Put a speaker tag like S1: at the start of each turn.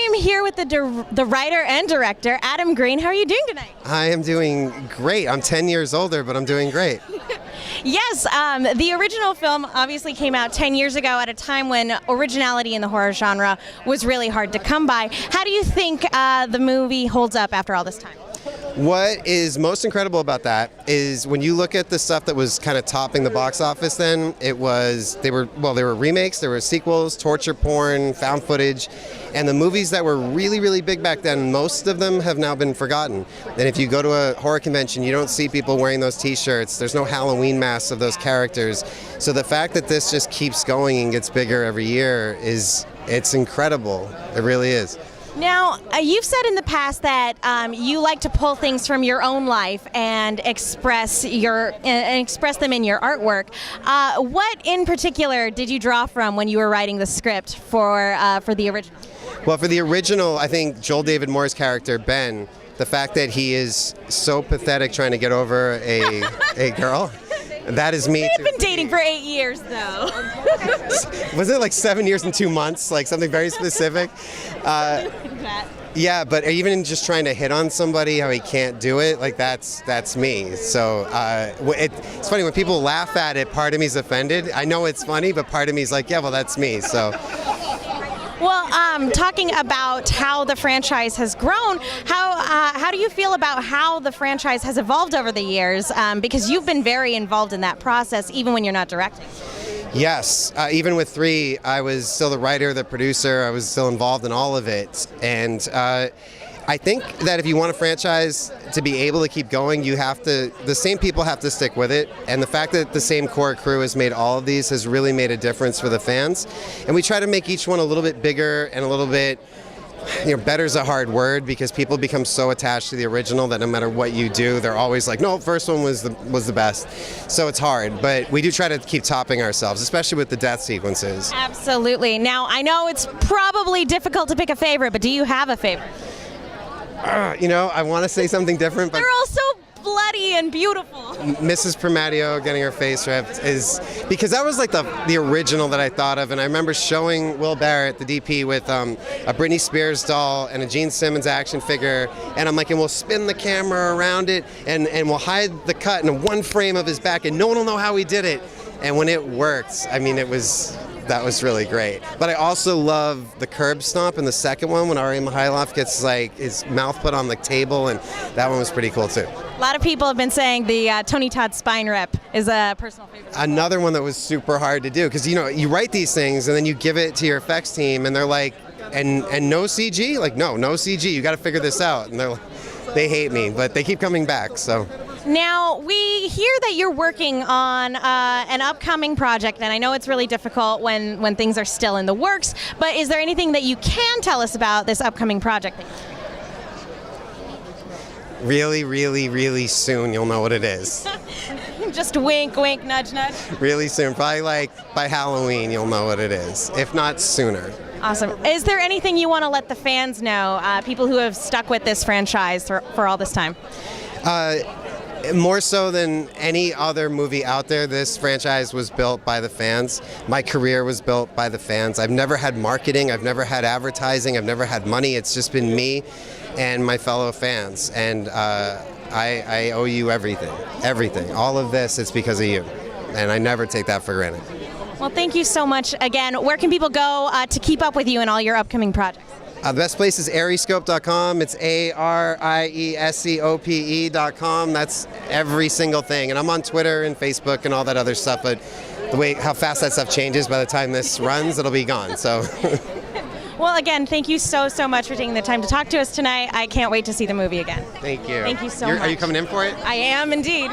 S1: am here with the writer and director, Adam Green. How are you doing tonight?
S2: I am doing great. I'm 10 years older, but I'm doing great.
S1: Yes, the original film obviously came out 10 years ago at a time when originality in the horror genre was really hard to come by. How do you think the movie holds up after all this time?
S2: What is most incredible about that is when you look at the stuff that was kind of topping the box office then, they were remakes, there were sequels, torture porn, found footage, and the movies that were really, really big back then, most of them have now been forgotten. And if you go to a horror convention, you don't see people wearing those t-shirts, there's no Halloween masks of those characters. So the fact that this just keeps going and gets bigger every year it's incredible. It really is.
S1: Now, you've said in the past that you like to pull things from your own life and express them in your artwork. What in particular did you draw from when you were writing the script for the original?
S2: Well, for the original, I think Joel David Moore's character, Ben, the fact that he is so pathetic trying to get over a girl. That is me.
S1: They've been dating for 8 years, though.
S2: Was it like 7 years and 2 months? Like something very specific? Yeah, but even just trying to hit on somebody, how he can't do it, like that's me. So it's funny when people laugh at it. Part of me's offended. I know it's funny, but part of me's like, yeah, well, that's me. So.
S1: Well, talking about how the franchise has grown, how do you feel about how the franchise has evolved over the years? Because you've been very involved in that process, even when you're not directing.
S2: Yes, even with 3, I was still the writer, the producer, I was still involved in all of it. And I think that if you want a franchise to be able to keep going, the same people have to stick with it. And the fact that the same core crew has made all of these has really made a difference for the fans. And we try to make each one a little bit bigger and a little bit, better's a hard word because people become so attached to the original that no matter what you do, they're always like, no, first one was the best. So it's hard, but we do try to keep topping ourselves, especially with the death sequences.
S1: Absolutely. Now, I know it's probably difficult to pick a favorite, but do you have a favorite?
S2: I want to say something different, but
S1: they're all so bloody and beautiful.
S2: Mrs. Primadio getting her face ripped is because that was like the original that I thought of, and I remember showing Will Barrett, the DP, with a Britney Spears doll and a Gene Simmons action figure, and I'm like, and we'll spin the camera around it, and we'll hide the cut in one frame of his back, and no one will know how he did it. And when it worked, I mean, that was really great. But I also love the curb stomp in the second one when Ari Mihailov gets like his mouth put on the table, and that one was pretty cool too.
S1: A lot of people have been saying the Tony Todd spine rip is a personal favorite.
S2: Another one that was super hard to do because you write these things and then you give it to your effects team and they're like, and no CG? Like no CG. You got to figure this out. And they hate me, but they keep coming back. So.
S1: Now, we hear that you're working on an upcoming project, and I know it's really difficult when things are still in the works, but is there anything that you can tell us about this upcoming project?
S2: Really, really, really soon you'll know what it is.
S1: Just wink, wink, nudge, nudge.
S2: Really soon. Probably like by Halloween you'll know what it is, if not sooner.
S1: Awesome. Is there anything you want to let the fans know, people who have stuck with this franchise for all this time?
S2: More so than any other movie out there, this franchise was built by the fans. My career was built by the fans. I've never had marketing, I've never had advertising, I've never had money. It's just been me and my fellow fans. And I owe you everything, everything. All of this, it's because of you. And I never take that for granted.
S1: Well, thank you so much again. Where can people go to keep up with you and all your upcoming projects?
S2: The best place is ariescope.com. It's ARIESCOPE.com. That's every single thing. And I'm on Twitter and Facebook and all that other stuff, but how fast that stuff changes, by the time this runs, it'll be gone. So.
S1: Well, again, thank you so much for taking the time to talk to us tonight. I can't wait to see the movie again.
S2: Thank you.
S1: Thank you so much.
S2: Are you coming in for it?
S1: I am indeed.